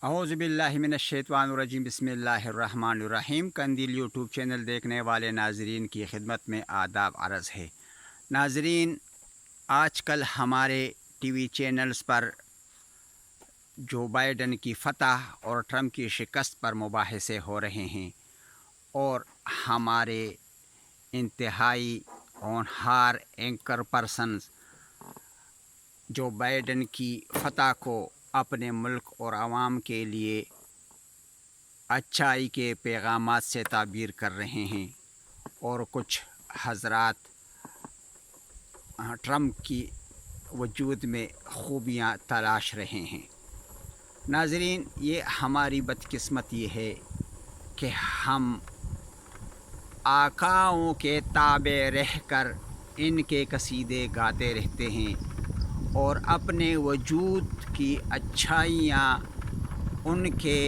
اعوذ باللہ من الشیطان الرجیم، بسم اللہ الرحمن الرحیم۔ قندیل یوٹیوب چینل دیکھنے والے ناظرین کی خدمت میں آداب عرض ہے۔ ناظرین، آج کل ہمارے ٹی وی چینلز پر جو بائیڈن کی فتح اور ٹرمپ کی شکست پر مباحثے ہو رہے ہیں، اور ہمارے انتہائی ہونہار اینکر پرسنز جو بائیڈن کی فتح کو اپنے ملک اور عوام کے لیے اچھائی کے پیغامات سے تعبیر کر رہے ہیں، اور کچھ حضرات ٹرمپ کی وجود میں خوبیاں تلاش رہے ہیں۔ ناظرین، یہ ہماری بدقسمتی ہے کہ ہم آقاؤں کے تابع رہ کر ان کے قصیدے گاتے رہتے ہیں اور اپنے وجود کی اچھائیاں ان کے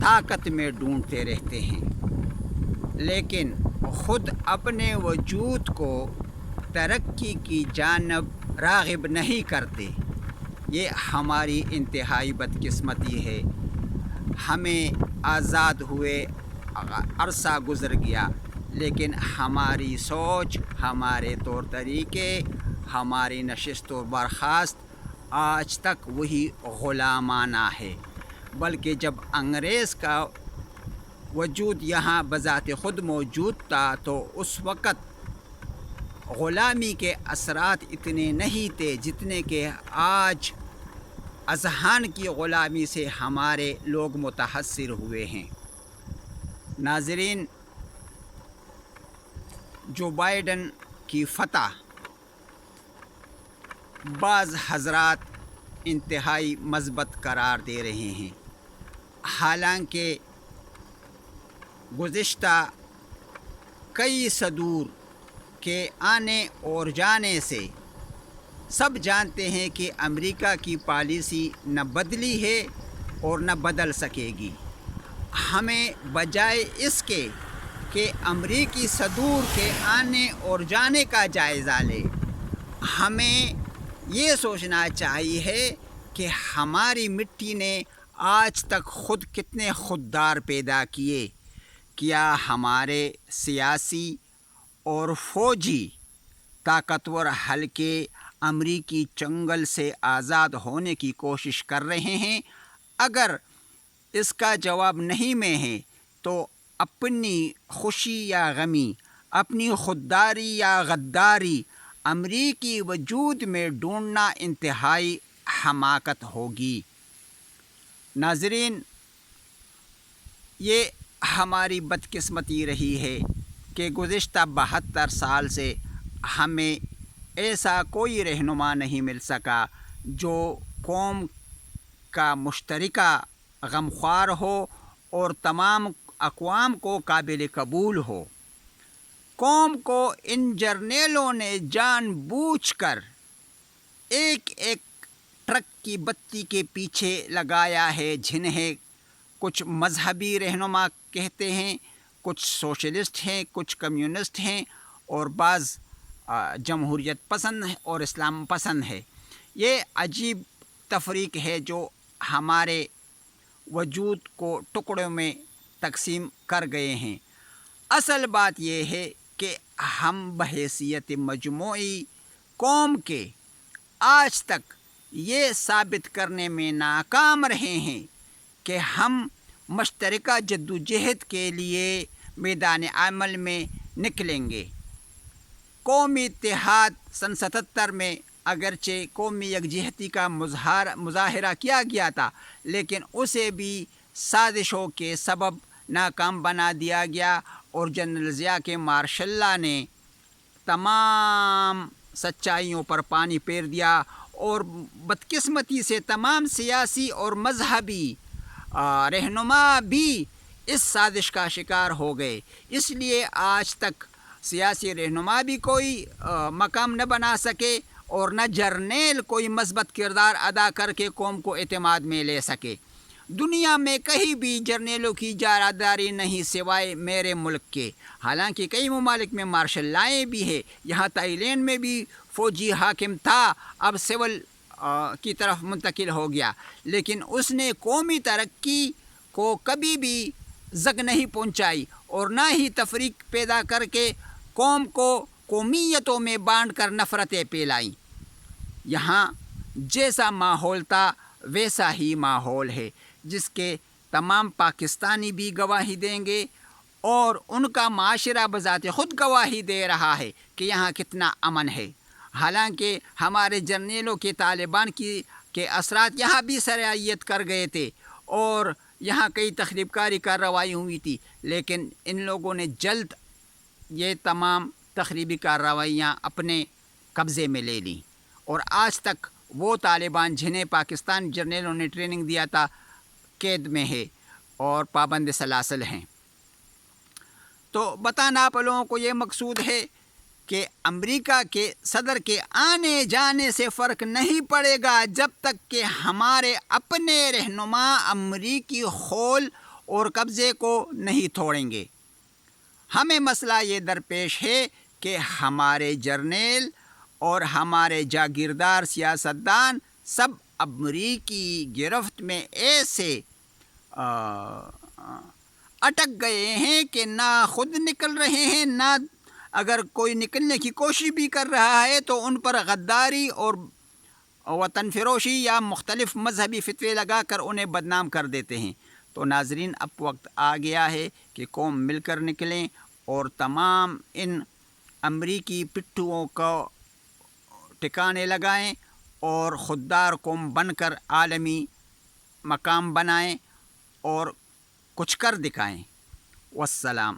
طاقت میں ڈھونڈتے رہتے ہیں، لیکن خود اپنے وجود کو ترقی کی جانب راغب نہیں کرتے۔ یہ ہماری انتہائی بدقسمتی ہے۔ ہمیں آزاد ہوئے عرصہ گزر گیا، لیکن ہماری سوچ، ہمارے طور طریقے، ہماری نشست و برخاست آج تک وہی غلامانہ ہے۔ بلکہ جب انگریز کا وجود یہاں بذات خود موجود تھا تو اس وقت غلامی کے اثرات اتنے نہیں تھے جتنے کہ آج اذہان کی غلامی سے ہمارے لوگ متاثر ہوئے ہیں۔ ناظرین، جو بائیڈن کی فتح بعض حضرات انتہائی مثبت قرار دے رہے ہیں، حالانکہ گزشتہ کئی صدور کے آنے اور جانے سے سب جانتے ہیں کہ امریکہ کی پالیسی نہ بدلی ہے اور نہ بدل سکے گی۔ ہمیں بجائے اس کے کہ امریکی صدور کے آنے اور جانے کا جائزہ لے، ہمیں یہ سوچنا چاہیے کہ ہماری مٹی نے آج تک خود کتنے خوددار پیدا کیے۔ کیا ہمارے سیاسی اور فوجی طاقتور حلقے امریکی چنگل سے آزاد ہونے کی کوشش کر رہے ہیں؟ اگر اس کا جواب نہیں میں ہے تو اپنی خوشی یا غمی، اپنی خودداری یا غداری امریکی وجود میں ڈھونڈنا انتہائی حماقت ہوگی۔ ناظرین، یہ ہماری بدقسمتی رہی ہے کہ گزشتہ 72 سال سے ہمیں ایسا کوئی رہنما نہیں مل سکا جو قوم کا مشترکہ غمخوار ہو اور تمام اقوام کو قابل قبول ہو۔ قوم کو ان جرنیلوں نے جان بوجھ کر ایک ایک ٹرک کی بتی کے پیچھے لگایا ہے، جنہیں کچھ مذہبی رہنما کہتے ہیں، کچھ سوشلسٹ ہیں، کچھ کمیونسٹ ہیں، اور بعض جمہوریت پسند اور اسلام پسند ہے۔ یہ عجیب تفریق ہے جو ہمارے وجود کو ٹکڑوں میں تقسیم کر گئے ہیں۔ اصل بات یہ ہے کہ ہم بحیثیت مجموعی قوم کے آج تک یہ ثابت کرنے میں ناکام رہے ہیں کہ ہم مشترکہ جدوجہد کے لیے میدان عمل میں نکلیں گے۔ قومی اتحاد سن 77 میں اگرچہ قومی یکجہتی کا مظاہرہ کیا گیا تھا، لیکن اسے بھی سازشوں کے سبب ناکام بنا دیا گیا، اور جنرل ضیاء کے مارشل لا نے تمام سچائیوں پر پانی پھیر دیا، اور بدقسمتی سے تمام سیاسی اور مذہبی رہنما بھی اس سازش کا شکار ہو گئے۔ اس لیے آج تک سیاسی رہنما بھی کوئی مقام نہ بنا سکے، اور نہ جرنیل کوئی مثبت کردار ادا کر کے قوم کو اعتماد میں لے سکے۔ دنیا میں کہیں بھی جرنیلوں کی جارحداری نہیں سوائے میرے ملک کے۔ حالانکہ کئی ممالک میں مارشل لائیں بھی ہے، یہاں تھائی لینڈ میں بھی فوجی حاکم تھا، اب سول کی طرف منتقل ہو گیا، لیکن اس نے قومی ترقی کو کبھی بھی زگ نہیں پہنچائی اور نہ ہی تفریق پیدا کر کے قوم کو قومیتوں میں بانٹ کر نفرتیں پھیلائیں۔ یہاں جیسا ماحول تھا ویسا ہی ماحول ہے، جس کے تمام پاکستانی بھی گواہی دیں گے، اور ان کا معاشرہ بذات خود گواہی دے رہا ہے کہ یہاں کتنا امن ہے۔ حالانکہ ہمارے جرنیلوں کے طالبان کے اثرات یہاں بھی سرایت کر گئے تھے اور یہاں کئی تخریب کاری کارروائی ہوئی تھی، لیکن ان لوگوں نے جلد یہ تمام تخریبی کارروائیاں اپنے قبضے میں لے لیں، اور آج تک وہ طالبان جنہیں پاکستان جرنیلوں نے ٹریننگ دیا تھا قید میں ہے اور پابند سلاسل ہیں۔ تو بتانا آپ لوگوں کو یہ مقصود ہے کہ امریکہ کے صدر کے آنے جانے سے فرق نہیں پڑے گا جب تک کہ ہمارے اپنے رہنما امریکی خول اور قبضے کو نہیں توڑیں گے۔ ہمیں مسئلہ یہ درپیش ہے کہ ہمارے جرنیل اور ہمارے جاگیردار سیاستدان سب امریکی گرفت میں ایسے اٹک گئے ہیں کہ نہ خود نکل رہے ہیں، نہ اگر کوئی نکلنے کی کوشش بھی کر رہا ہے تو ان پر غداری اور وطن فروشی یا مختلف مذہبی فتوے لگا کر انہیں بدنام کر دیتے ہیں۔ تو ناظرین، اب وقت آ گیا ہے کہ قوم مل کر نکلیں اور تمام ان امریکی پٹھوؤں کو ٹھکانے لگائیں اور خوددار قوم بن کر عالمی مقام بنائیں اور کچھ کر دکھائیں۔ والسلام۔